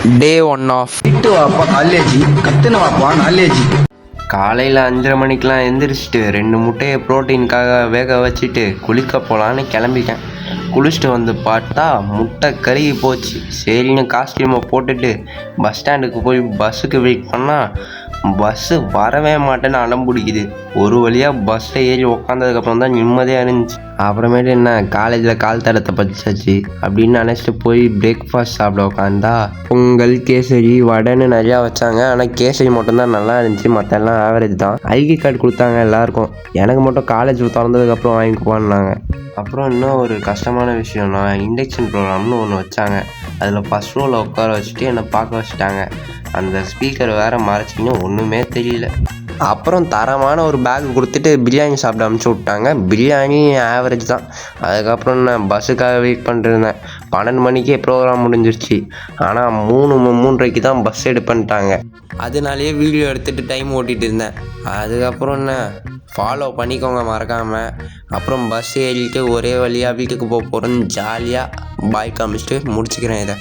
டே 1 of இட்டு வாப்பா காலேஜி கத்துன வாப்பா நாலேஜி. காலையில் 5:30 மணிக்கெலாம் எந்திரிச்சிட்டு 2 முட்டையை ப்ரோட்டீனுக்காக வேக வச்சுட்டு குளிக்க போகலான்னு கிளம்பிட்டேன். குளிச்சுட்டு வந்து பார்த்தா முட்டை கருகி போச்சு. சரின்னு காஸ்டியூமை போட்டுட்டு பஸ் ஸ்டாண்டுக்கு போய் பஸ்ஸுக்கு வெயிட் பண்ணால் பஸ்ஸு வரவே மாட்டேன்னு அடம் பிடிக்குது. ஒரு வழியாக பஸ்ஸில் ஏறி உக்காந்ததுக்கப்புறம் தான் நிம்மதியாக இருந்துச்சு. அப்புறமேட்டு என்ன காலேஜில் கால் தடத்தை பச்சாச்சு அப்படின்னு நினச்சிட்டு போய் பிரேக்ஃபாஸ்ட் சாப்பிட உட்காந்தா பொங்கல் கேசரி வடைன்னு நிறையா வச்சாங்க. ஆனால் கேசரி மட்டும்தான் நல்லா இருந்துச்சு, மற்ற எல்லாம் ஆவரேஜ் தான். ஐடி கார்டு கொடுத்தாங்க எல்லாருக்கும், எனக்கு மட்டும் காலேஜ் திறந்ததுக்கப்புறம் வாங்கிக்குவான்னாங்க. அப்புறம் இன்னும் ஒரு கஷ்டமான விஷயம்னா இண்டக்ஷன் ப்ரோக்ராம்னு ஒன்று வச்சாங்க. அதில் ஃபஸ்ட் ரோவில் உட்கார வச்சுட்டு என்னை பார்க்க வச்சுட்டாங்க. அந்த ஸ்பீக்கர் வேறு மறைச்சின்னு ஒன்றுமே தெரியல. அப்புறம் தரமான ஒரு பேக் கொடுத்துட்டு பிரியாணி சாப்பிட அனுப்பிச்சி விட்டாங்க. பிரியாணி ஆவரேஜ் தான். அதுக்கப்புறம் நான் பஸ்ஸுக்காக வெயிட் பண்ணிட்டுருந்தேன். 12 மணிக்கே ப்ரோக்ராம் முடிஞ்சிருச்சு. ஆனால் 3:30க்கு தான் பஸ் எடுப்பேன்ட்டாங்க. அதனாலேயே வீடியோ எடுத்துகிட்டு டைம் ஓட்டிகிட்டு இருந்தேன். அதுக்கப்புறம் என்ன ஃபாலோ பண்ணிக்கோங்க மறக்காமல். அப்புறம் பஸ் ஏறிட்டு ஒரே வழியாக வீட்டுக்கு போக போகிறேன்னு ஜாலியாக பாய் காமிச்சிட்டு முடிச்சுக்கிறேன் இதை.